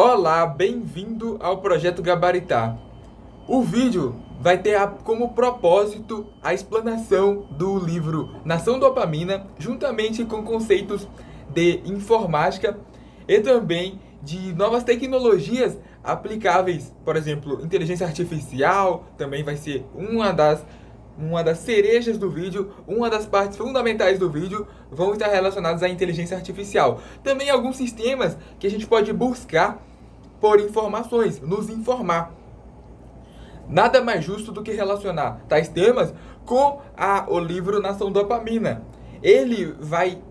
Olá, bem-vindo ao Projeto Gabaritar. O vídeo vai ter como propósito a explanação do livro Nação Dopamina, juntamente com conceitos de informática e também de novas tecnologias aplicáveis. Por exemplo, inteligência artificial também vai ser uma das cerejas do vídeo, uma das partes fundamentais do vídeo vão estar relacionadas à inteligência artificial. Também alguns sistemas que a gente pode buscar por informações, nos informar. Nada mais justo do que relacionar tais temas com o livro Nação Dopamina. Ele vai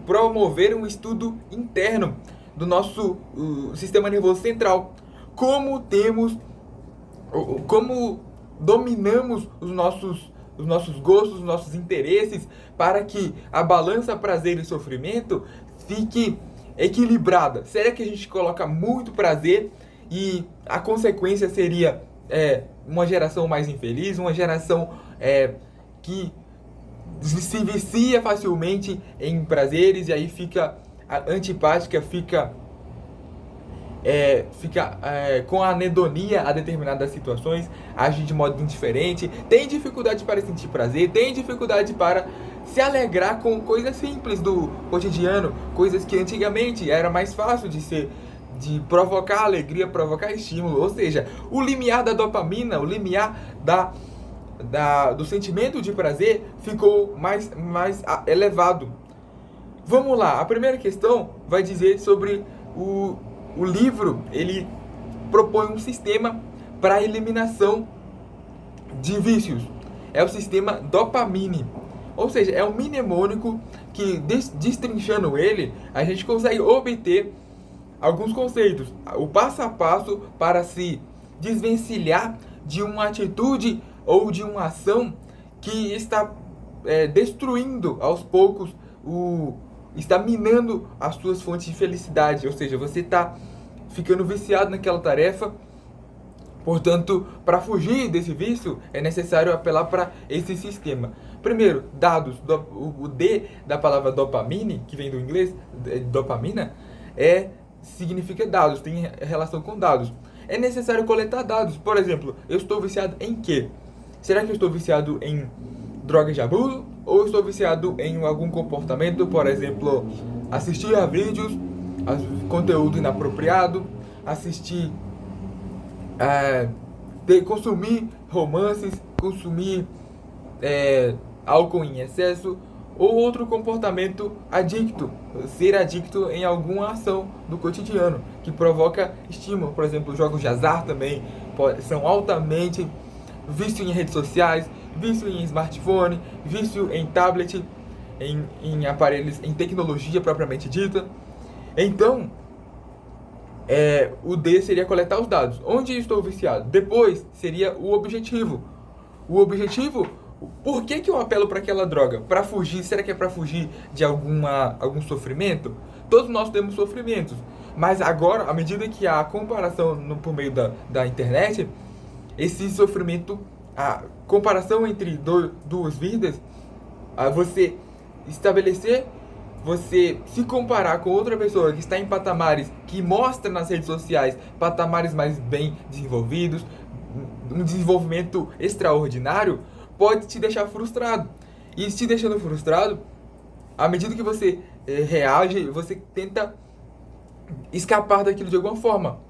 promover um estudo interno do nosso sistema nervoso central. Como dominamos os nossos gostos, os nossos interesses, para que a balança prazer e sofrimento fique equilibrada. Será que a gente coloca muito prazer e a consequência seria uma geração mais infeliz, uma geração que se vicia facilmente em prazeres e aí fica antipática, fica com anedonia a determinadas situações, age de modo indiferente, tem dificuldade para sentir prazer, tem dificuldade para se alegrar com coisas simples do cotidiano, coisas que antigamente era mais fácil de provocar alegria, provocar estímulo. Ou seja, o limiar da dopamina, o limiar do sentimento de prazer ficou mais elevado. Vamos lá, a primeira questão vai dizer sobre o livro. Ele propõe um sistema para a eliminação de vícios. É o sistema Dopamine. Ou seja, é um mnemônico que, destrinchando ele, a gente consegue obter alguns conceitos. O passo a passo para se desvencilhar de uma atitude ou de uma ação que está destruindo aos poucos, está minando as suas fontes de felicidade. Ou seja, você está ficando viciado naquela tarefa. Portanto, para fugir desse vício, é necessário apelar para esse sistema. Primeiro, dados. O D da palavra dopamine, que vem do inglês, dopamina, significa dados, tem relação com dados. É necessário coletar dados. Por exemplo, eu estou viciado em quê? Será que eu estou viciado em drogas de abuso? Ou eu estou viciado em algum comportamento, por exemplo, assistir a vídeos, conteúdo inapropriado, consumir romances, consumir álcool em excesso, ou outro comportamento adicto, ser adicto em alguma ação do cotidiano que provoca estímulo. Por exemplo, jogos de azar também são altamente vício em redes sociais, vício em smartphone, vício em tablet, em aparelhos, em tecnologia propriamente dita. Então, o D seria coletar os dados. Onde estou viciado? Depois seria o objetivo. O objetivo, por que eu apelo para aquela droga? Para fugir? Será que é para fugir de algum sofrimento? Todos nós temos sofrimentos. Mas agora, à medida que há a comparação por meio da internet, esse sofrimento, a comparação entre duas vidas, você se comparar com outra pessoa que está em patamares que mostra nas redes sociais patamares mais bem desenvolvidos, um desenvolvimento extraordinário, pode te deixar frustrado. E te deixando frustrado, à medida que você reage, você tenta escapar daquilo de alguma forma.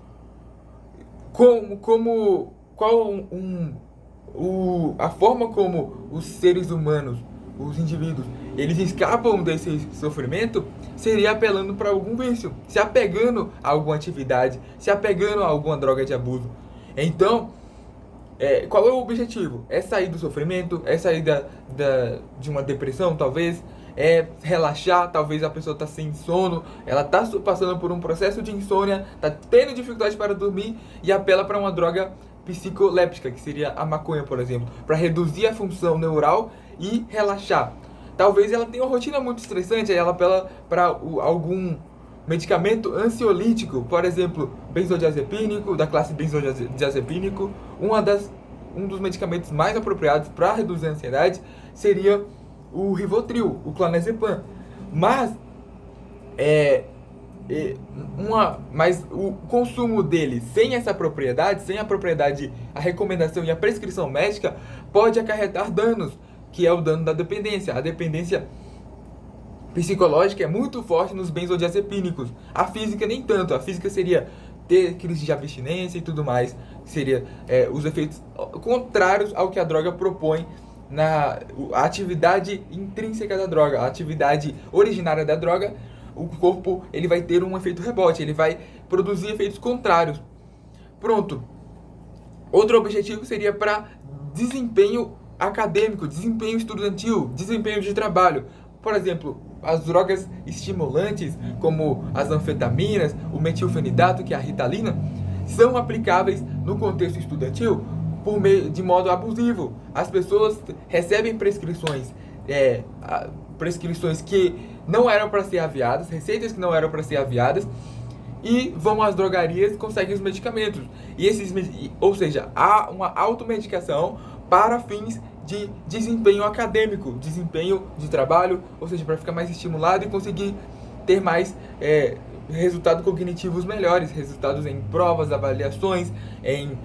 A forma como os seres humanos, os indivíduos, eles escapam desse sofrimento seria apelando para algum vício, se apegando a alguma atividade, se apegando a alguma droga de abuso. Então, qual é o objetivo? É sair do sofrimento, é sair de uma depressão, talvez, é relaxar. Talvez a pessoa está sem sono, ela está passando por um processo de insônia, está tendo dificuldade para dormir e apela para uma droga psicoléptica, que seria a maconha, por exemplo, para reduzir a função neural e relaxar. Talvez ela tenha uma rotina muito estressante, aí ela apela para algum medicamento ansiolítico, por exemplo, benzodiazepínico, da classe benzodiazepínico. Um dos medicamentos mais apropriados para reduzir a ansiedade seria o Rivotril, o clonazepam. Mas Mas o consumo dele sem essa propriedade, sem a propriedade, a recomendação e a prescrição médica, pode acarretar danos, que é o dano da dependência. A dependência psicológica é muito forte nos benzodiazepínicos. A física nem tanto. A física seria ter crise de abstinência e tudo mais. Seria os efeitos contrários ao que a droga propõe na a atividade intrínseca da droga, a atividade originária da droga. O corpo ele vai ter um efeito rebote, ele vai produzir efeitos contrários. Pronto. Outro objetivo seria para desempenho acadêmico, desempenho estudantil, desempenho de trabalho. Por exemplo, as drogas estimulantes, como as anfetaminas, o metilfenidato, que é a Ritalina, são aplicáveis no contexto estudantil de modo abusivo. As pessoas recebem prescrições que não eram para ser aviadas, receitas que não eram para ser aviadas, e vão às drogarias e conseguem os medicamentos. Ou seja, há uma automedicação para fins de desempenho acadêmico, desempenho de trabalho, ou seja, para ficar mais estimulado e conseguir ter mais resultados cognitivos melhores, resultados em provas, avaliações, em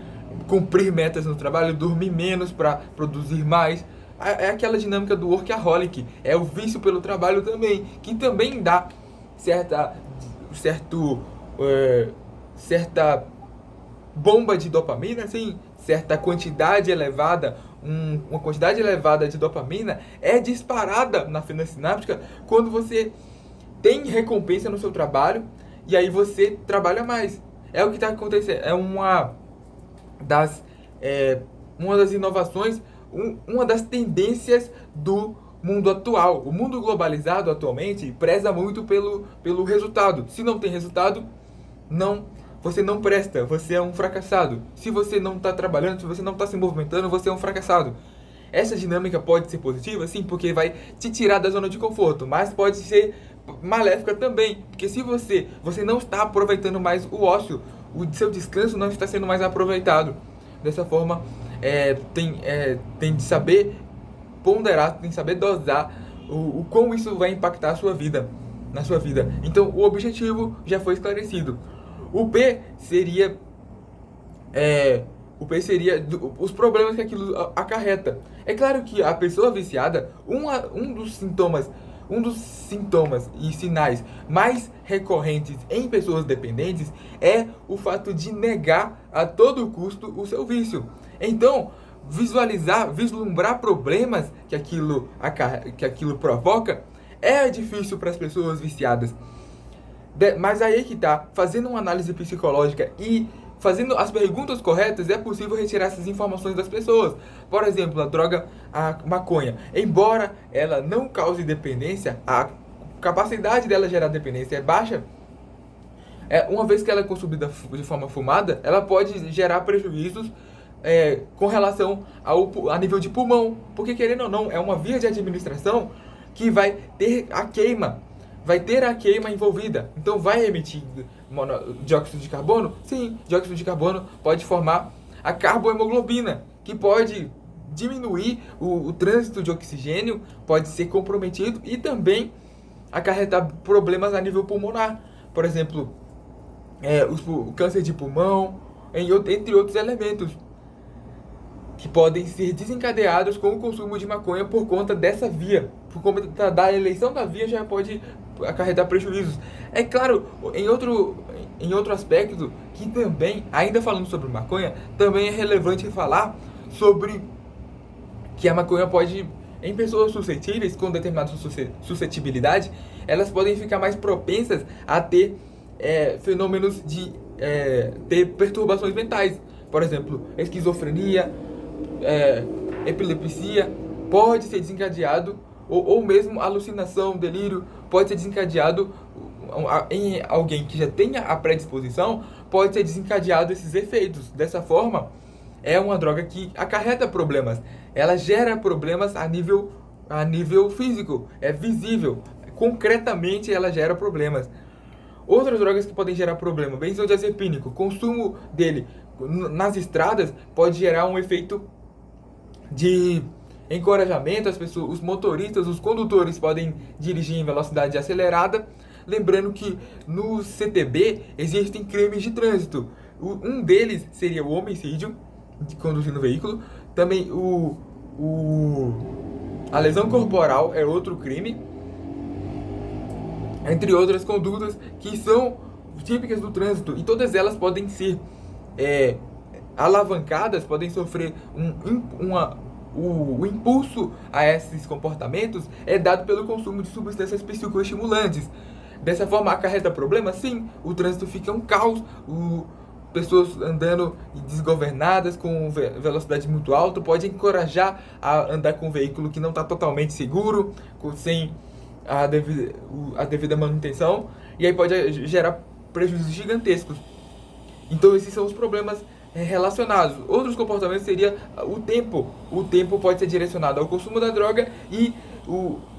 cumprir metas no trabalho, dormir menos para produzir mais. É aquela dinâmica do workaholic, é o vício pelo trabalho também, que também dá certa bomba de dopamina, assim, certa quantidade elevada, uma quantidade elevada de dopamina é disparada na fenda sináptica quando você tem recompensa no seu trabalho e aí você trabalha mais. É o que está acontecendo, é uma das inovações, uma das tendências do mundo atual. O mundo globalizado atualmente preza muito pelo resultado. Se não tem resultado, você não presta, você é um fracassado. Se você não está trabalhando, se você não está se movimentando, você é um fracassado. Essa dinâmica pode ser positiva, sim, porque vai te tirar da zona de conforto, mas pode ser maléfica também, porque se você não está aproveitando mais o ócio, o seu descanso não está sendo mais aproveitado. Dessa forma, tem de saber ponderar, tem de saber dosar o como isso vai impactar na sua vida. Então, o objetivo já foi esclarecido. O P seria os problemas que aquilo acarreta. É claro que a pessoa viciada, um dos sintomas e sinais mais recorrentes em pessoas dependentes é o fato de negar a todo custo o seu vício. Então, vislumbrar problemas que aquilo provoca é difícil para as pessoas viciadas. Mas aí que tá, fazendo uma análise psicológica e fazendo as perguntas corretas, é possível retirar essas informações das pessoas. Por exemplo, a maconha, embora ela não cause dependência, a capacidade dela gerar dependência é baixa. Uma vez que ela é consumida de forma fumada, ela pode gerar prejuízos com relação a nível de pulmão, porque querendo ou não, é uma via de administração que vai ter a queima envolvida. Então vai emitir dióxido de carbono? Sim, dióxido de carbono pode formar a carbohemoglobina, que pode diminuir o trânsito de oxigênio, pode ser comprometido e também acarretar problemas a nível pulmonar. Por exemplo, o câncer de pulmão, entre outros elementos que podem ser desencadeados com o consumo de maconha por conta dessa via. Por conta da eleição da via já pode acarretar prejuízos. É claro, em outro aspecto, que também, ainda falando sobre maconha, também é relevante falar sobre que a maconha pode, em pessoas suscetíveis, com determinada suscetibilidade, elas podem ficar mais propensas a ter fenômenos de ter perturbações mentais. Por exemplo, esquizofrenia, epilepsia, pode ser desencadeado, ou mesmo alucinação, delírio, pode ser desencadeado em alguém que já tenha a predisposição, pode ser desencadeado esses efeitos. Dessa forma, é uma droga que acarreta problemas, ela gera problemas a nível físico, é visível, concretamente ela gera problemas. Outras drogas que podem gerar problema, benzodiazepínico, consumo dele nas estradas pode gerar um efeito de encorajamento. As pessoas, os motoristas, os condutores podem dirigir em velocidade acelerada, Lembrando que no CTB existem crimes de trânsito. Um deles seria o homicídio, de conduzindo o veículo. Também a lesão corporal é outro crime, entre outras condutas que são típicas do trânsito, e todas elas podem ser alavancadas, podem sofrer o impulso a esses comportamentos é dado pelo consumo de substâncias psicoestimulantes. Dessa forma, acarreta problemas? Sim, o trânsito fica um caos, pessoas andando desgovernadas com velocidade muito alta, pode encorajar a andar com um veículo que não está totalmente seguro, sem a devida manutenção, e aí pode gerar prejuízos gigantescos. Então esses são os problemas relacionados. Outros comportamentos seria o tempo. O tempo pode ser direcionado ao consumo da droga e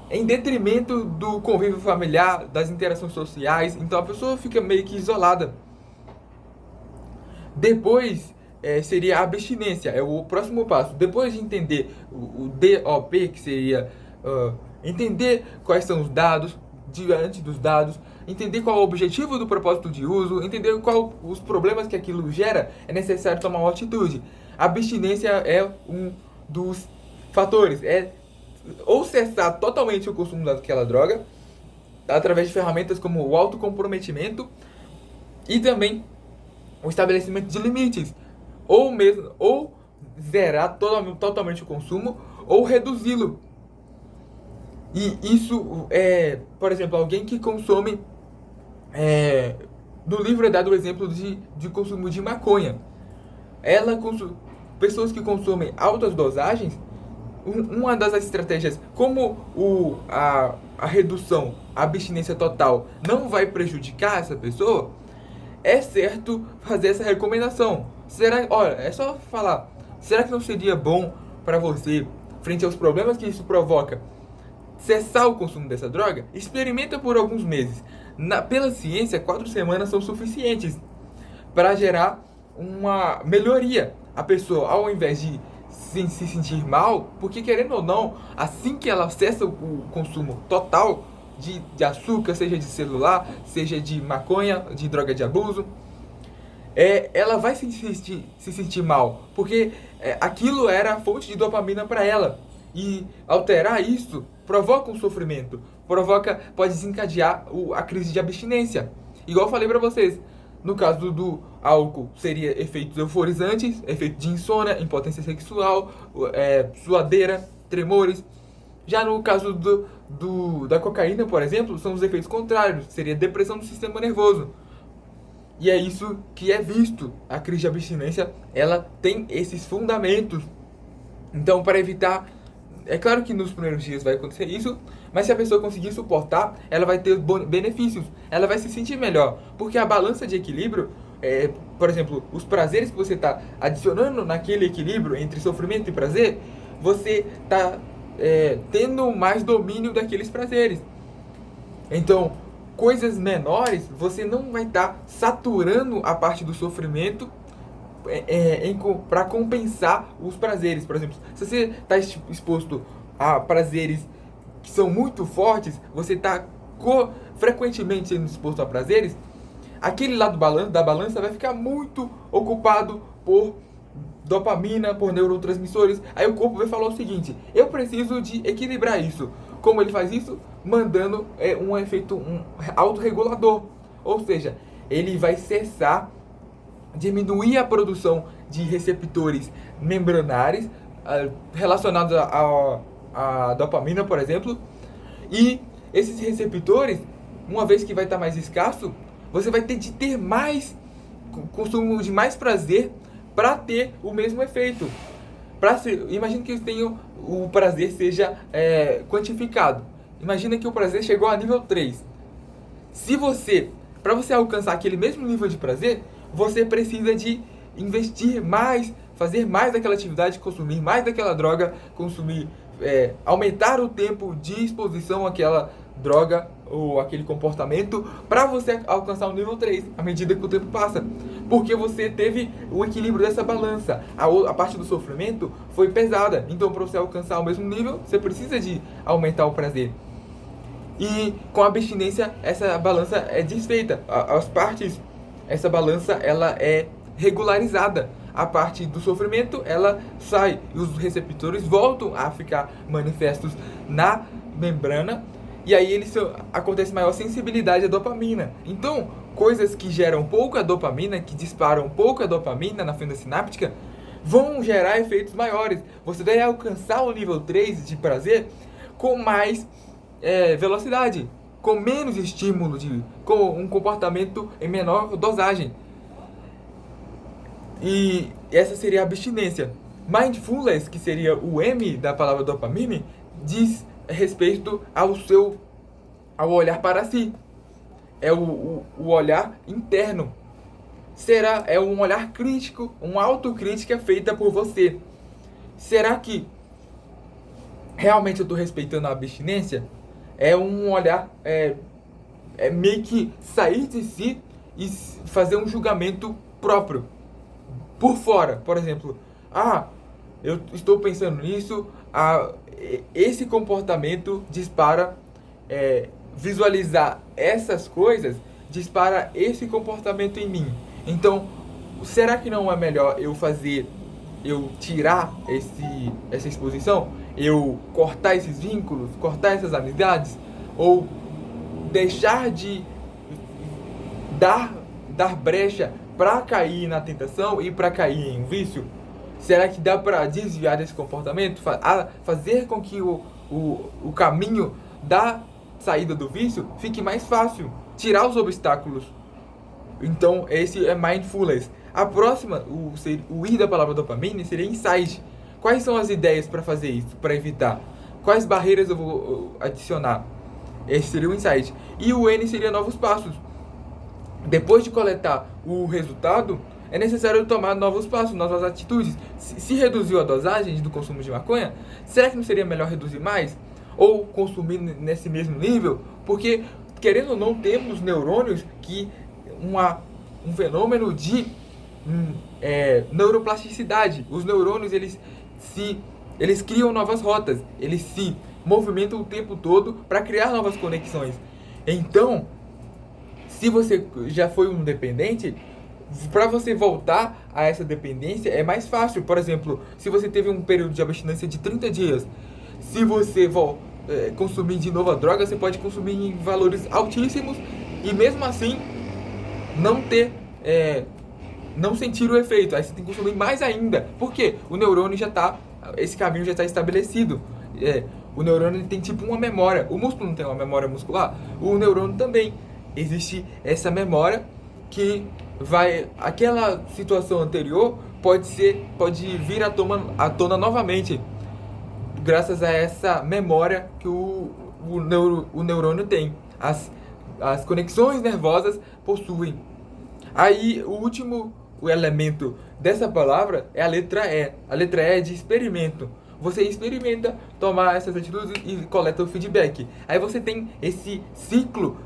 em detrimento do convívio familiar, das interações sociais. Então a pessoa fica meio que isolada. Depois seria a abstinência, é o próximo passo. Depois de entender o DOP, que seria entender quais são os dados, diante dos dados, entender qual é o objetivo do propósito de uso, entender qual os problemas que aquilo gera, é necessário tomar uma atitude. A abstinência é um dos fatores, ou cessar totalmente o consumo daquela droga, através de ferramentas como o autocomprometimento e também o estabelecimento de limites, ou zerar totalmente o consumo, ou reduzi-lo. E isso por exemplo, alguém que consome, no livro é dado o exemplo de consumo de maconha. Pessoas que consomem altas dosagens, uma das estratégias, como a redução, a abstinência total não vai prejudicar essa pessoa, é certo fazer essa recomendação. Olha, é só falar, será que não seria bom para você, frente aos problemas que isso provoca, cessar o consumo dessa droga? Experimenta por alguns meses. Pela ciência, 4 semanas são suficientes para gerar uma melhoria. A pessoa, ao invés de se sentir mal, porque querendo ou não, assim que ela cessa o consumo total de açúcar, seja de celular, seja de maconha, de droga de abuso, ela vai se sentir mal, porque aquilo era a fonte de dopamina para ela. E alterar isso provoca um sofrimento, pode desencadear a crise de abstinência. Igual eu falei para vocês, no caso do álcool, seria efeitos euforizantes, efeito de insônia, impotência sexual, suadeira, tremores. Já no caso da cocaína, por exemplo, são os efeitos contrários, seria depressão do sistema nervoso. E é isso que é visto. A crise de abstinência, ela tem esses fundamentos. Então, para evitar, é claro que nos primeiros dias vai acontecer isso, mas se a pessoa conseguir suportar, ela vai ter benefícios, ela vai se sentir melhor, porque a balança de equilíbrio, por exemplo, os prazeres que você está adicionando naquele equilíbrio entre sofrimento e prazer, você está tendo mais domínio daqueles prazeres. Então, coisas menores, você não vai estar saturando a parte do sofrimento para compensar os prazeres. Por exemplo, se você está exposto a prazeres que são muito fortes, você está frequentemente sendo exposto a prazeres, aquele lado da balança vai ficar muito ocupado por dopamina, por neurotransmissores. Aí o corpo vai falar o seguinte: eu preciso de equilibrar isso. Como ele faz isso? Mandando um efeito autorregulador. Ou seja, ele vai cessar, diminuir a produção de receptores membranares relacionados a dopamina, por exemplo. E esses receptores, uma vez que vai estar mais escasso, você vai ter de ter mais consumo de mais prazer para ter o mesmo efeito. Imagina que o prazer seja quantificado. Imagina que o prazer chegou a nível 3. Para você alcançar aquele mesmo nível de prazer, você precisa de investir mais, fazer mais daquela atividade, consumir mais daquela droga, aumentar o tempo de exposição àquela droga ou aquele comportamento para você alcançar o nível 3 à medida que o tempo passa. Porque você teve o equilíbrio dessa balança. A parte do sofrimento foi pesada. Então, para você alcançar o mesmo nível, você precisa de aumentar o prazer. E com a abstinência, essa balança é desfeita. As partes, essa balança, ela é regularizada. A parte do sofrimento, ela sai. E os receptores voltam a ficar manifestos na membrana. E aí acontece maior sensibilidade à dopamina. Então, coisas que geram pouca dopamina, que disparam pouca dopamina na fenda sináptica, vão gerar efeitos maiores. Você deve alcançar o nível 3 de prazer com mais velocidade, com menos estímulo, com um comportamento em menor dosagem. E essa seria a abstinência. Mindfulness, que seria o M da palavra dopamina, diz respeito ao olhar para si. É o olhar interno. É um olhar crítico, uma autocrítica feita por você. Será que realmente eu estou respeitando a abstinência? É um olhar, meio que sair de si e fazer um julgamento próprio. Por fora, por exemplo, eu estou pensando nisso, esse comportamento dispara, visualizar essas coisas, dispara esse comportamento em mim. Então, será que não é melhor eu tirar essa exposição? Eu cortar esses vínculos, cortar essas amizades? Ou deixar de dar brecha para cair na tentação e para cair em um vício? Será que dá para desviar desse comportamento? Fazer com que o caminho da saída do vício fique mais fácil? Tirar os obstáculos. Então, esse é mindfulness. A próxima, o I da palavra dopamina, seria insight. Quais são as ideias para fazer isso, para evitar? Quais barreiras eu vou adicionar? Esse seria o insight. E o N seria novos passos. Depois de coletar o resultado, é necessário tomar novos passos, novas atitudes. Se reduziu a dosagem do consumo de maconha, será que não seria melhor reduzir mais? Ou consumir nesse mesmo nível? Porque, querendo ou não, temos neurônios que um fenômeno de neuroplasticidade. Os neurônios, eles criam novas rotas, eles se movimentam o tempo todo para criar novas conexões. Então, se você já foi um dependente, para você voltar a essa dependência é mais fácil. Por exemplo, se você teve um período de abstinência de 30 dias, se você consumir de novo a droga, você pode consumir em valores altíssimos e mesmo assim não sentir o efeito. Aí você tem que consumir mais ainda. Por quê? O neurônio esse caminho já está estabelecido. O neurônio tem tipo uma memória. O músculo não tem uma memória muscular? O neurônio também. Existe essa memória que aquela situação anterior pode vir à tona novamente, graças a essa memória que o neurônio tem. As conexões nervosas possuem. Aí o elemento dessa palavra é a letra E. A letra E é de experimento. Você experimenta tomar essas atitudes e coleta o feedback. Aí você tem esse ciclo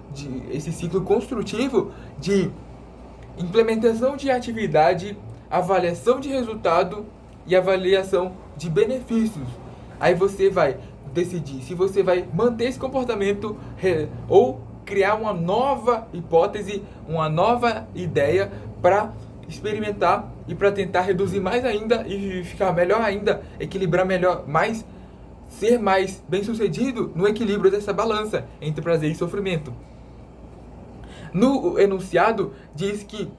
construtivo de implementação de atividade, avaliação de resultado e avaliação de benefícios. Aí você vai decidir se você vai manter esse comportamento ou criar uma nova hipótese, uma nova ideia para experimentar e para tentar reduzir mais ainda e ficar melhor ainda, equilibrar melhor, ser mais bem sucedido no equilíbrio dessa balança entre prazer e sofrimento. No enunciado diz que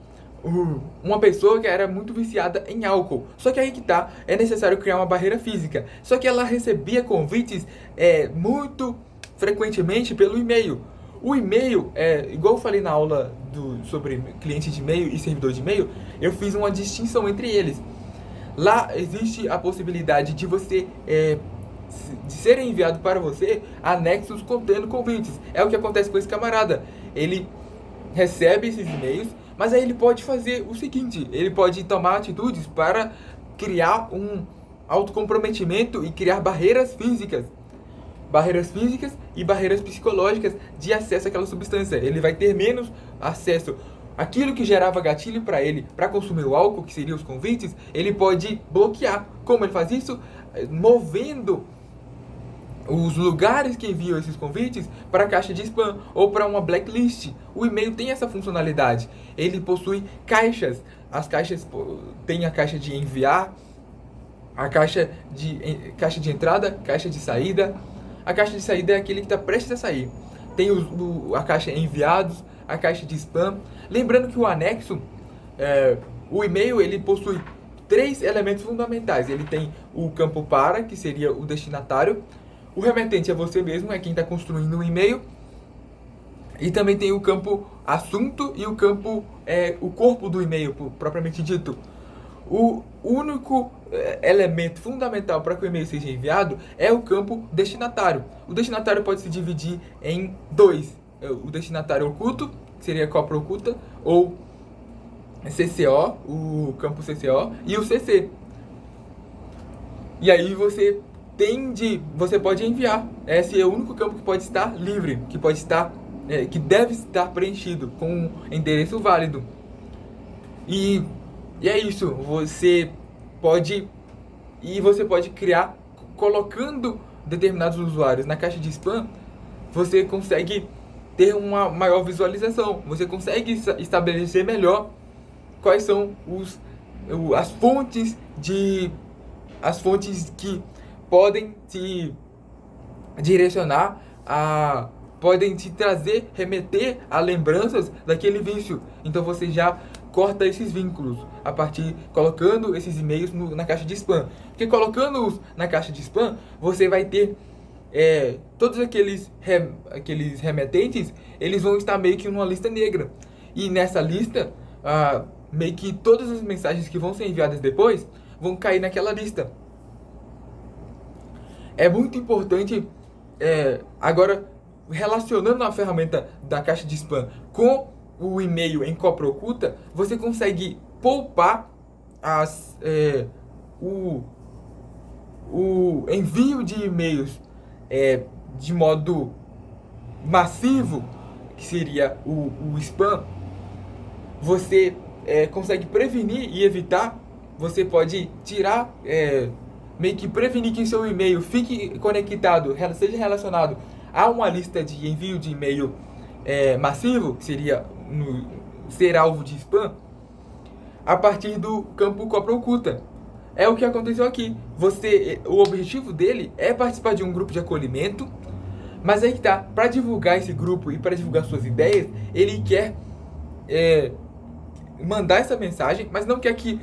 uma pessoa que era muito viciada em álcool, só que aí que tá, é necessário criar uma barreira física, só que ela recebia convites muito frequentemente pelo e-mail. O e-mail, igual eu falei na aula sobre cliente de e-mail e servidor de e-mail, eu fiz uma distinção entre eles. Lá existe a possibilidade de de serem enviados para você anexos contendo convites. É o que acontece com esse camarada. Ele recebe esses e-mails, mas aí ele pode fazer o seguinte, ele pode tomar atitudes para criar um autocomprometimento e criar barreiras físicas e barreiras psicológicas de acesso àquela substância. Ele vai ter menos acesso. Aquilo que gerava gatilho para ele, para consumir o álcool, que seriam os convites, ele pode bloquear. Como ele faz isso? Movendo os lugares que enviam esses convites para a caixa de spam ou para uma blacklist. O e-mail tem essa funcionalidade. Ele possui caixas. As caixas tem a caixa de enviar, a caixa de entrada, caixa de saída. A caixa de saída é aquele que está prestes a sair. Tem a caixa enviados, a caixa de spam. Lembrando que o anexo, o e-mail, ele possui 3 elementos fundamentais. Ele tem o campo para, que seria o destinatário. O remetente é você mesmo, é quem está construindo o e-mail. E também tem o campo assunto e o campo, o corpo do e-mail, propriamente dito. O único elemento fundamental para que o e-mail seja enviado é o campo destinatário. O destinatário pode se dividir em 2. O destinatário oculto, que seria a cópia oculta, ou CCO, o campo CCO, e o CC. E aí você pode enviar. Esse é o único campo que pode estar livre, que deve estar preenchido com um endereço válido. E é isso. Você pode criar colocando determinados usuários na caixa de spam. Você consegue ter uma maior visualização. Você consegue estabelecer melhor quais são as fontes que podem te direcionar podem te remeter a lembranças daquele vício. Então você já corta esses vínculos colocando esses e-mails na caixa de spam. Porque colocando-os na caixa de spam, você vai ter todos aqueles remetentes, eles vão estar meio que numa lista negra. E nessa lista, meio que todas as mensagens que vão ser enviadas depois vão cair naquela lista. É muito importante, agora, relacionando a ferramenta da caixa de spam com o e-mail em cópia oculta, você consegue poupar o envio de e-mails de modo massivo, que seria o spam. Você consegue prevenir e evitar. Você pode tirar, meio que prevenir que seu e-mail fique conectado, seja relacionado a uma lista de envio de e-mail massivo, que seria ser alvo de spam, a partir do campo cópia oculta. É o que aconteceu aqui. O objetivo dele é participar de um grupo de acolhimento, mas aí que tá, para divulgar esse grupo e para divulgar suas ideias, ele quer mandar essa mensagem, mas não quer que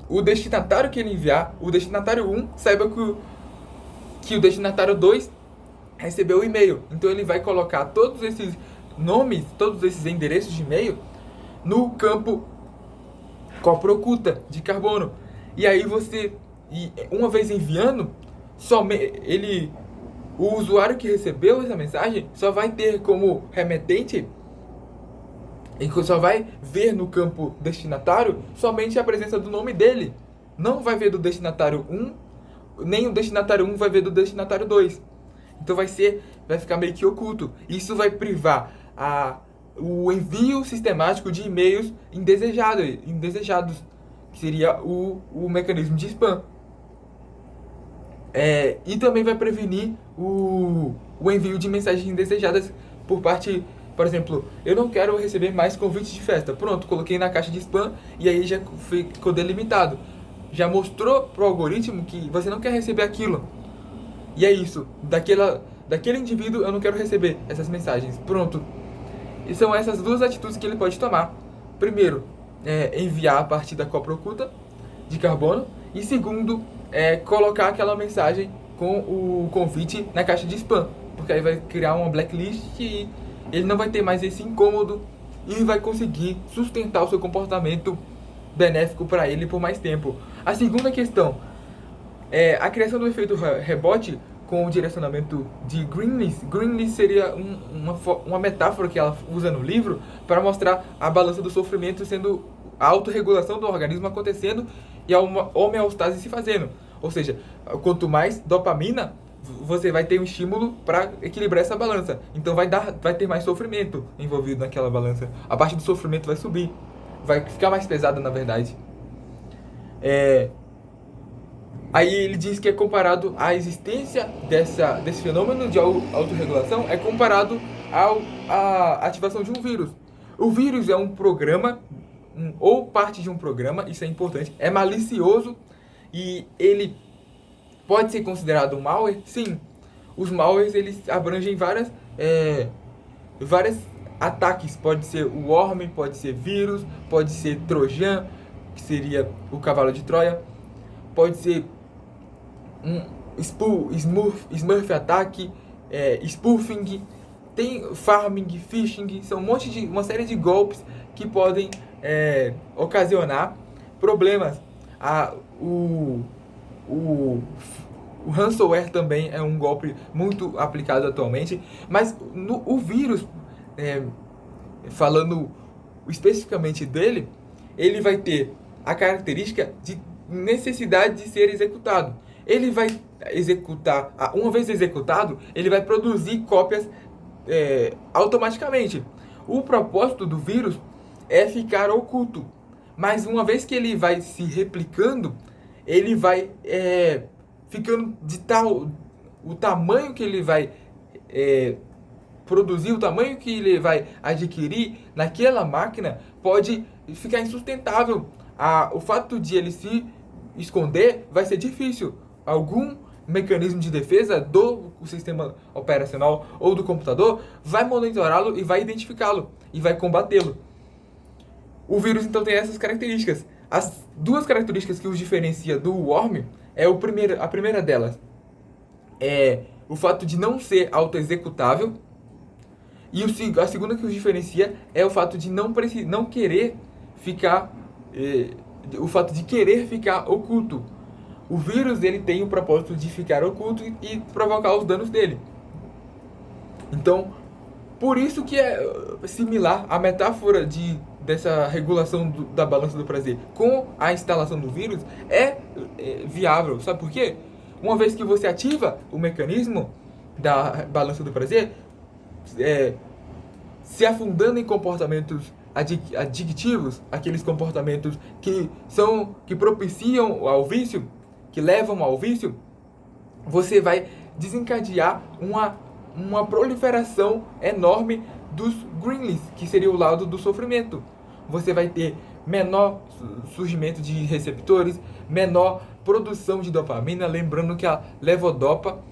o destinatário que ele enviar, o destinatário 1, saiba que o destinatário 2 recebeu o e-mail. Então ele vai colocar todos esses nomes, todos esses endereços de e-mail no campo cópia oculta de carbono. E aí uma vez enviando, o usuário que recebeu essa mensagem só vai ter como remetente, e só vai ver no campo destinatário somente a presença do nome dele. Não vai ver do destinatário 1, nem o destinatário 1 vai ver do destinatário 2. Então vai ficar meio que oculto. Isso vai privar o envio sistemático de e-mails indesejados, que seria o mecanismo de spam. E também vai prevenir o envio de mensagens indesejadas por parte. Por exemplo, eu não quero receber mais convites de festa. Pronto, coloquei na caixa de spam e aí já ficou delimitado. Já mostrou pro algoritmo que você não quer receber aquilo. E é isso. Daquele indivíduo eu não quero receber essas mensagens. Pronto. E são essas duas atitudes que ele pode tomar. Primeiro, enviar a partir da cópia oculta de carbono. E segundo, colocar aquela mensagem com o convite na caixa de spam. Porque aí vai criar uma blacklist e ele não vai ter mais esse incômodo e vai conseguir sustentar o seu comportamento benéfico para ele por mais tempo. A segunda questão é a criação do efeito rebote com o direcionamento de Greenleaf. Greenleaf seria uma metáfora que ela usa no livro para mostrar a balança do sofrimento sendo a autorregulação do organismo acontecendo e a homeostase se fazendo. Ou seja, quanto mais dopamina, você vai ter um estímulo para equilibrar essa balança. Então vai ter mais sofrimento envolvido naquela balança. A parte do sofrimento vai subir. Vai ficar mais pesada, na verdade. Aí ele diz que é comparado à existência desse fenômeno de autorregulação, é comparado à ativação de um vírus. O vírus é um programa, ou parte de um programa, isso é importante, é malicioso e ele pode ser considerado um malware? Sim. Os malwares, eles abrangem várias ataques. Pode ser o worm, pode ser vírus, pode ser trojan, que seria o cavalo de Troia, pode ser um Smurf attack, spoofing, tem farming, phishing, são uma série de golpes que podem ocasionar problemas. O ransomware também é um golpe muito aplicado atualmente, mas o vírus, falando especificamente dele, ele vai ter a característica de necessidade de ser executado. Ele vai executar, uma vez executado, ele vai produzir cópias automaticamente. O propósito do vírus é ficar oculto, mas uma vez que ele vai se replicando, ele vai ficando de tal... O tamanho que ele vai produzir, o tamanho que ele vai adquirir naquela máquina pode ficar insustentável. O fato de ele se esconder vai ser difícil. Algum mecanismo de defesa do sistema operacional ou do computador vai monitorá-lo e vai identificá-lo e vai combatê-lo. O vírus então tem essas características. As duas características que os diferencia do worm a primeira delas é o fato de não ser autoexecutável, e a segunda que os diferencia é o fato de não querer ficar o fato de querer ficar oculto. O vírus ele tem o propósito de ficar oculto e provocar os danos dele. Então, por isso que é similar a metáfora dessa regulação da balança do prazer com a instalação do vírus é viável. Sabe por quê? Uma vez que você ativa o mecanismo da balança do prazer, se afundando em comportamentos adictivos, aqueles comportamentos que propiciam ao vício, que levam ao vício, você vai desencadear uma proliferação enorme dos gremlins, que seria o lado do sofrimento. Você vai ter menor surgimento de receptores, menor produção de dopamina, lembrando que a levodopa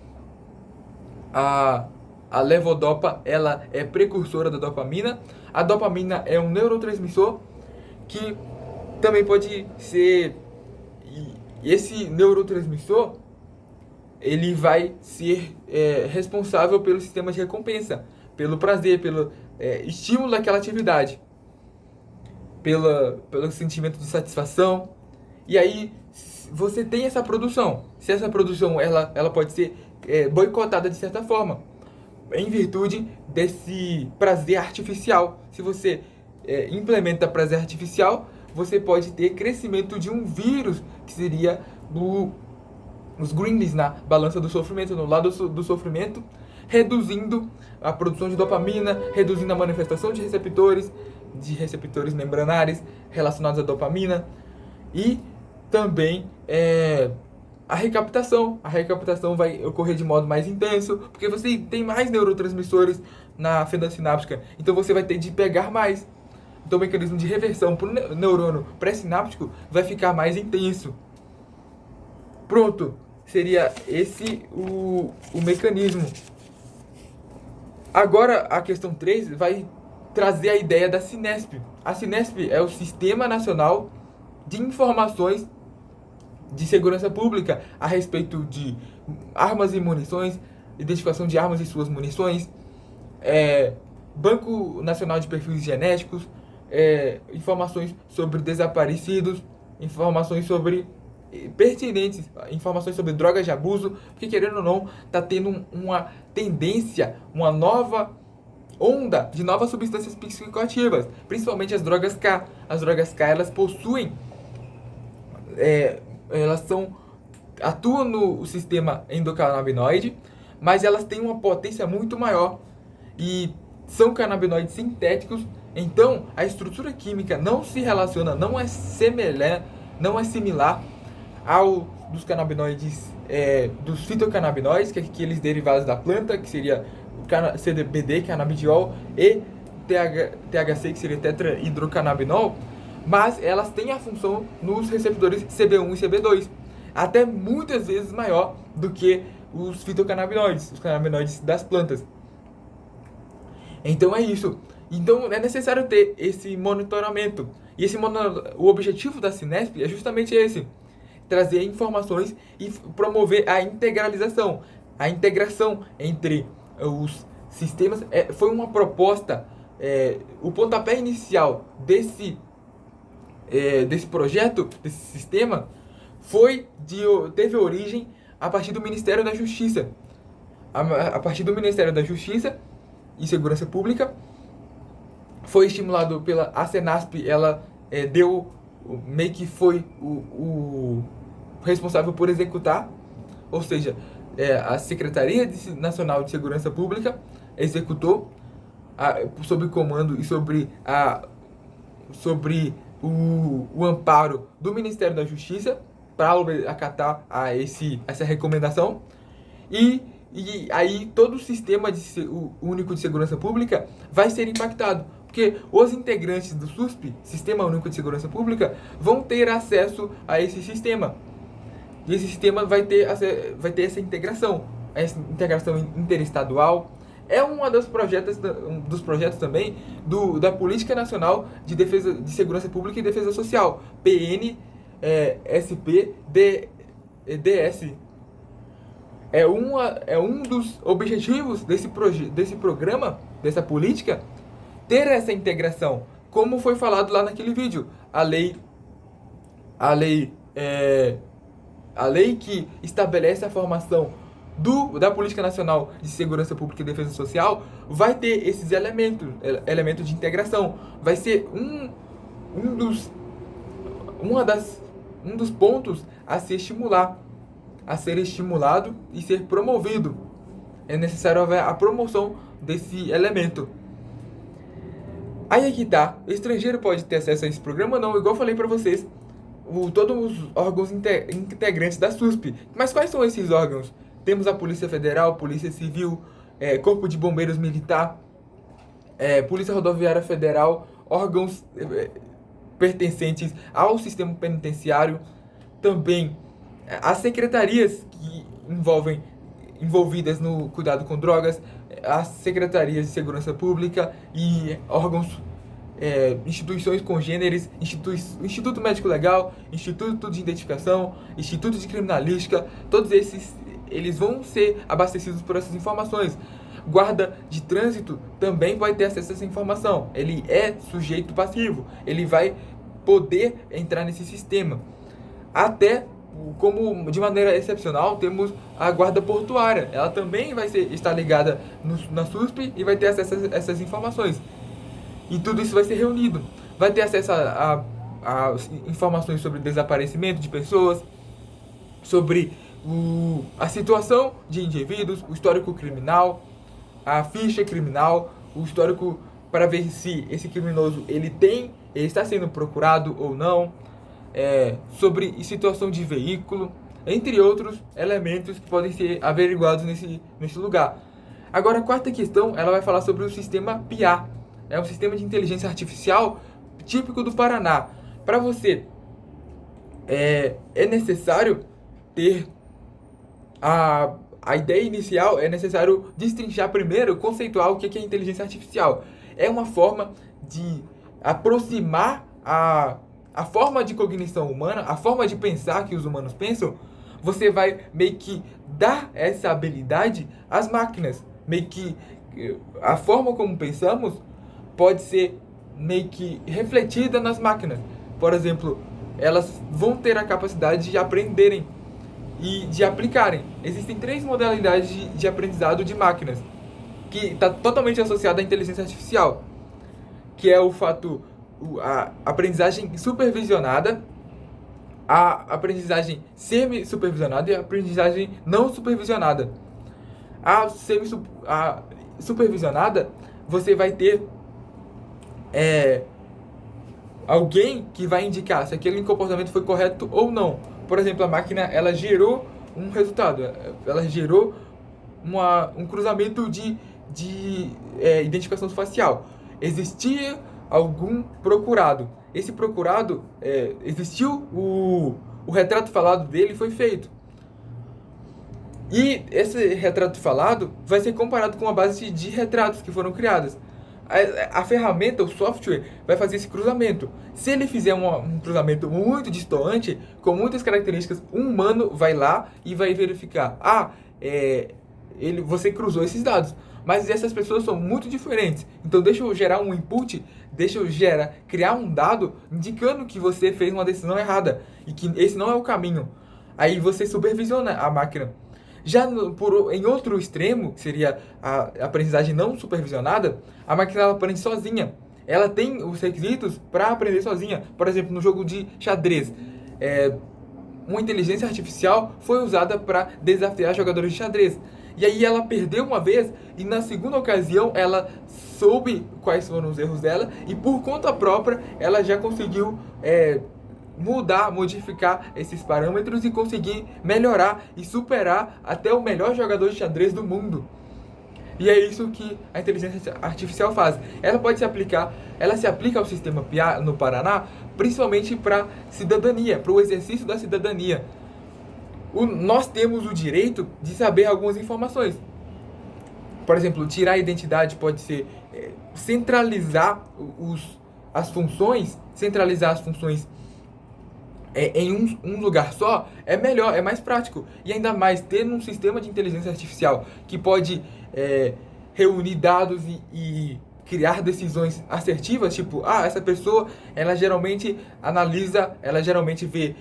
ela é precursora da dopamina. A dopamina é um neurotransmissor que também pode ser... Esse neurotransmissor ele vai ser responsável pelo sistema de recompensa, pelo prazer, pelo estímulo daquela atividade, pelo sentimento de satisfação. E aí você tem essa produção. Se essa produção ela pode ser boicotada de certa forma, em virtude desse prazer artificial. Se você implementa prazer artificial, você pode ter crescimento de um vírus, que seria os gremlins na balança do sofrimento, no lado do sofrimento, reduzindo a produção de dopamina, reduzindo a manifestação de receptores membranares relacionados à dopamina, e também a recaptação. A recaptação vai ocorrer de modo mais intenso, porque você tem mais neurotransmissores na fenda sináptica, então você vai ter de pegar mais. Então o mecanismo de reversão para o neurônio pré-sináptico vai ficar mais intenso. Pronto, seria esse o mecanismo. Agora a questão 3 vai trazer a ideia da Cinesp. A Cinesp é o Sistema Nacional de Informações de Segurança Pública a respeito de armas e munições, identificação de armas e suas munições, Banco Nacional de Perfis Genéticos, informações sobre desaparecidos, informações sobre pertinentes, informações sobre drogas de abuso, porque querendo ou não, está tendo uma tendência, uma nova onda de novas substâncias psicoativas, principalmente as drogas K. As drogas K, elas possuem, atuam no sistema endocannabinoide, mas elas têm uma potência muito maior e são canabinoides sintéticos. Então a estrutura química não se relaciona, não é similar ao dos canabinoides, dos fitocannabinoides, que é aqueles derivados da planta, que seria o CBD, canabidiol, e THC, que seria tetrahidrocannabinol, mas elas têm a função nos receptores CB1 e CB2, até muitas vezes maior do que os fitocannabinoides, os canabinoides das plantas. Então é isso. Então é necessário ter esse monitoramento. E o objetivo da Cinesp é justamente esse: trazer informações e promover a integralização, a integração entre os sistemas. Foi uma proposta, o pontapé inicial desse projeto, desse sistema, teve origem a partir do Ministério da Justiça. A partir do Ministério da Justiça e Segurança Pública, foi estimulado pela Cenasp. Ela meio que foi o responsável por executar, ou seja, a Secretaria Nacional de Segurança Pública executou sob comando e sobre o amparo do Ministério da Justiça para acatar essa recomendação. E aí todo o sistema único de segurança pública vai ser impactado, porque os integrantes do SUSP, Sistema Único de Segurança Pública, vão ter acesso a esse sistema. E esse sistema vai ter essa integração interestadual. É um dos projetos também da Política Nacional de Defesa de Segurança Pública e Defesa Social, PNSP-DS. É um dos objetivos desse programa, dessa política, ter essa integração, como foi falado lá naquele vídeo. A lei que estabelece a formação da Política Nacional de Segurança Pública e Defesa Social vai ter esses elementos de integração. Vai ser um dos pontos a ser estimulado e ser promovido. É necessário haver a promoção desse elemento. Aí é que tá, o estrangeiro pode ter acesso a esse programa ou não, igual eu falei pra vocês, todos os órgãos integrantes da SUSP. Mas quais são esses órgãos? Temos a Polícia Federal, Polícia Civil, Corpo de Bombeiros Militar, Polícia Rodoviária Federal, órgãos pertencentes ao sistema penitenciário, também as secretarias envolvidas no cuidado com drogas, as secretarias de segurança pública e órgãos, instituições congêneres, Instituto Médico Legal, Instituto de Identificação, Instituto de Criminalística, todos esses eles vão ser abastecidos por essas informações. Guarda de trânsito também vai ter acesso a essa informação. Ele é sujeito passivo, ele vai poder entrar nesse sistema. Até, como de maneira excepcional, temos a guarda portuária. Ela também vai estar ligada na SUSP e vai ter acesso a essas informações. E tudo isso vai ser reunido. Vai ter acesso a informações sobre desaparecimento de pessoas, sobre a situação de indivíduos, o histórico criminal, a ficha criminal, o histórico para ver se esse criminoso ele está sendo procurado ou não, sobre situação de veículo, entre outros elementos que podem ser averiguados nesse lugar. Agora, a quarta questão, ela vai falar sobre o sistema PIA. É um sistema de inteligência artificial típico do Paraná. Para você, é necessário ter a ideia inicial, é necessário destrinchar primeiro, conceituar o que é inteligência artificial. É uma forma de aproximar a forma de cognição humana, a forma de pensar que os humanos pensam. Você vai meio que dar essa habilidade às máquinas. Meio que a forma como pensamos pode ser meio que refletida nas máquinas. Por exemplo, elas vão ter a capacidade de aprenderem e de aplicarem. Existem 3 modalidades de aprendizado de máquinas, que está totalmente associada à inteligência artificial, que é a aprendizagem supervisionada, a aprendizagem semi-supervisionada e a aprendizagem não supervisionada. A supervisionada, você vai ter alguém que vai indicar se aquele comportamento foi correto ou não. Por exemplo, a máquina, ela gerou um resultado, ela gerou um cruzamento de identificação facial. Existia algum procurado. Esse procurado, existiu o retrato falado dele foi feito. E esse retrato falado vai ser comparado com uma base de retratos que foram criadas. A ferramenta, o software, vai fazer esse cruzamento. Se ele fizer um cruzamento muito distante, com muitas características, um humano vai lá e vai verificar. Você cruzou esses dados. Mas essas pessoas são muito diferentes. Então deixa eu gerar um input, criar um dado indicando que você fez uma decisão errada. E que esse não é o caminho. Aí você supervisiona a máquina. Já em outro extremo, que seria a aprendizagem não supervisionada, a máquina ela aprende sozinha. Ela tem os requisitos para aprender sozinha. Por exemplo, no jogo de xadrez, uma inteligência artificial foi usada para desafiar jogadores de xadrez. E aí ela perdeu uma vez e na segunda ocasião ela soube quais foram os erros dela e por conta própria ela já conseguiu modificar esses parâmetros e conseguir melhorar e superar até o melhor jogador de xadrez do mundo. E é isso que a inteligência artificial faz. Ela se aplica ao sistema PIA no Paraná, principalmente para cidadania, para o exercício da cidadania. Nós temos o direito de saber algumas informações. Por exemplo, tirar a identidade pode ser centralizar as funções em um lugar só é melhor, é mais prático. E ainda mais ter um sistema de inteligência artificial que pode reunir dados e criar decisões assertivas, tipo, essa pessoa, ela geralmente analisa, ela geralmente vê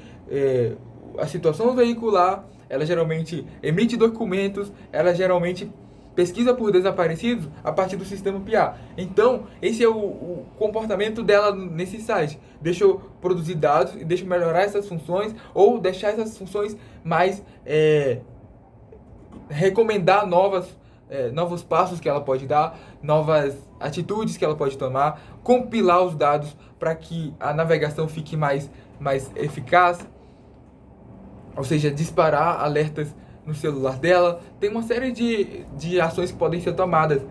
a situação veicular, ela geralmente emite documentos, ela geralmente pesquisa por desaparecidos a partir do sistema PIA. Então, esse é o comportamento dela nesse site. Deixa eu produzir dados e deixa eu melhorar essas funções ou deixar essas funções mais... recomendar novos passos que ela pode dar, novas atitudes que ela pode tomar, compilar os dados para que a navegação fique mais eficaz, ou seja, disparar alertas no celular dela. Tem uma série de ações que podem ser tomadas.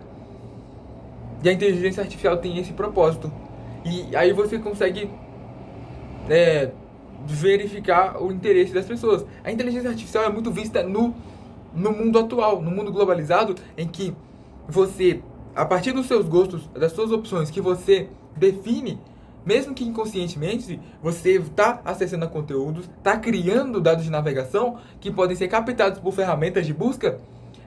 E a inteligência artificial tem esse propósito. E aí você consegue verificar o interesse das pessoas. A inteligência artificial é muito vista no mundo atual, no mundo globalizado, em que você, a partir dos seus gostos, das suas opções que você define, mesmo que inconscientemente, você está acessando a conteúdos, está criando dados de navegação que podem ser captados por ferramentas de busca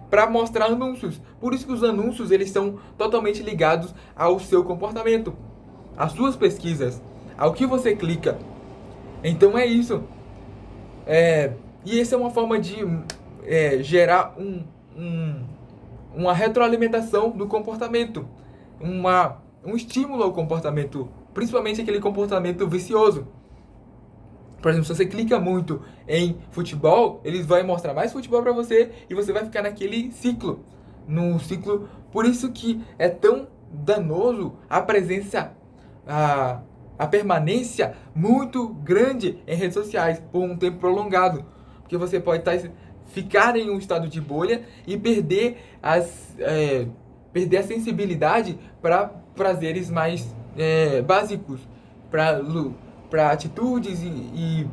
para mostrar anúncios. Por isso que os anúncios eles são totalmente ligados ao seu comportamento, às suas pesquisas, ao que você clica. Então é isso. E essa é uma forma de gerar uma retroalimentação do comportamento, um estímulo ao comportamento, principalmente aquele comportamento vicioso. Por exemplo, se você clica muito em futebol, eles vão mostrar mais futebol para você e você vai ficar naquele ciclo. Por isso que é tão danoso a presença, a permanência muito grande em redes sociais por um tempo prolongado. Porque você pode ficar em um estado de bolha e perder a sensibilidade para prazeres mais básicos, para atitudes e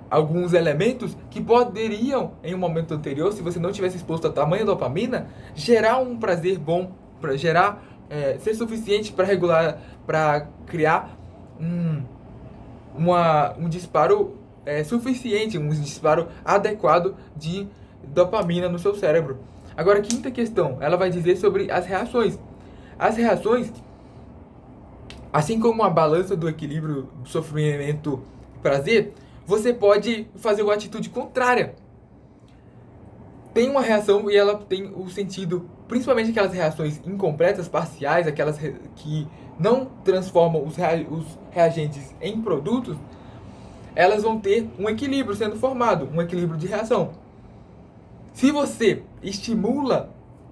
alguns elementos que poderiam, em um momento anterior, se você não tivesse exposto a tamanha dopamina, gerar um prazer bom, para ser suficiente para regular, para criar um disparo suficiente, um disparo adequado de dopamina no seu cérebro. Agora, a quinta questão, ela vai dizer sobre as reações. As reações, assim como a balança do equilíbrio do sofrimento e prazer, você pode fazer uma atitude contrária. Tem uma reação e ela tem o sentido, principalmente aquelas reações incompletas, parciais, aquelas que não transformam os reagentes em produtos, elas vão ter um equilíbrio sendo formado, um equilíbrio de reação. Se você estimula,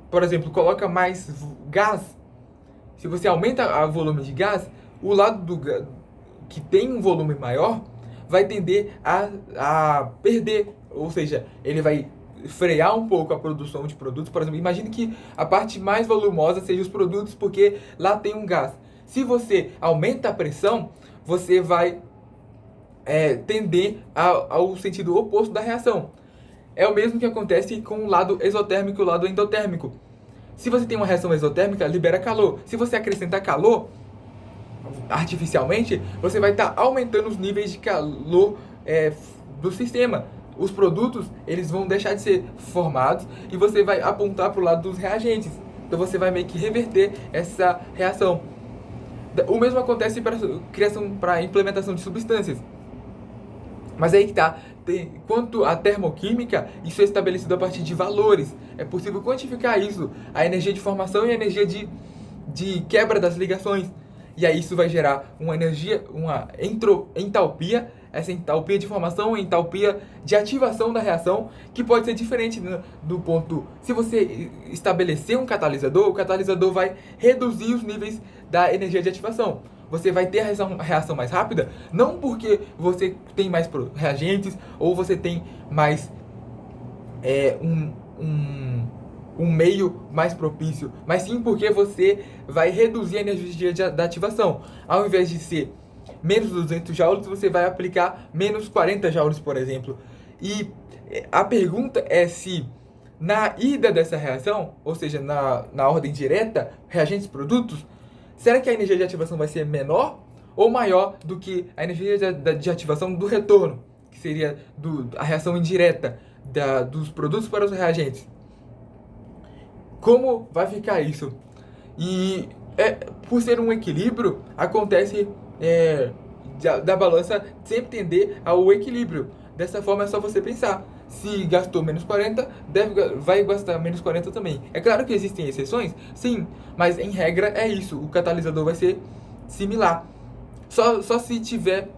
por exemplo, coloca mais gás, se você aumenta o volume de gás, o lado que tem um volume maior vai tender a perder, ou seja, ele vai frear um pouco a produção de produtos. Por exemplo, imagine que a parte mais volumosa seja os produtos, porque lá tem um gás. Se você aumenta a pressão, você vai tender ao sentido oposto da reação. É o mesmo que acontece com o lado exotérmico e o lado endotérmico. Se você tem uma reação exotérmica, libera calor. Se você acrescentar calor artificialmente, você vai estar aumentando os níveis de calor do sistema. Os produtos, eles vão deixar de ser formados e você vai apontar para o lado dos reagentes. Então você vai meio que reverter essa reação. O mesmo acontece para a implementação de substâncias. Mas aí que tá. Quanto à termoquímica, isso é estabelecido a partir de valores. É possível quantificar isso, a energia de formação e a energia de quebra das ligações. E aí isso vai gerar uma entalpia, essa entalpia de formação, entalpia de ativação da reação, que pode ser diferente do ponto... Se você estabelecer um catalisador, o catalisador vai reduzir os níveis da energia de ativação. Você vai ter a reação mais rápida, não porque você tem mais reagentes ou você tem mais um meio mais propício, mas sim porque você vai reduzir a energia da ativação. Ao invés de ser menos 200 joules, você vai aplicar menos 40 joules, por exemplo. E a pergunta é se na ida dessa reação, ou seja, na ordem direta, reagentes-produtos, será que a energia de ativação vai ser menor ou maior do que a energia de ativação do retorno, que seria a reação indireta dos produtos para os reagentes? Como vai ficar isso? E por ser um equilíbrio, acontece da balança sempre tender ao equilíbrio. Dessa forma é só você pensar. Se gastou menos 40, vai gastar menos 40 também. É claro que existem exceções, sim, mas em regra é isso. O catalisador vai ser similar. Só se tiver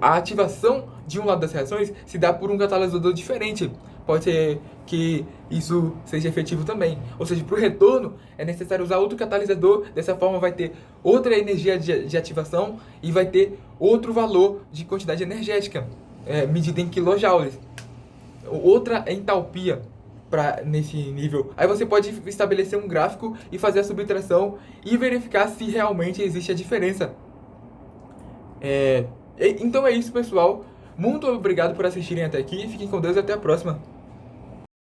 a ativação de um lado das reações se dá por um catalisador diferente. Pode ser que isso seja efetivo também. Ou seja, para o retorno é necessário usar outro catalisador. Dessa forma vai ter outra energia de ativação e vai ter outro valor de quantidade energética, medida em kilojoules. Outra entalpia nesse nível. Aí você pode estabelecer um gráfico e fazer a subtração e verificar se realmente existe a diferença. Então é isso, pessoal. Muito obrigado por assistirem até aqui. Fiquem com Deus e até a próxima.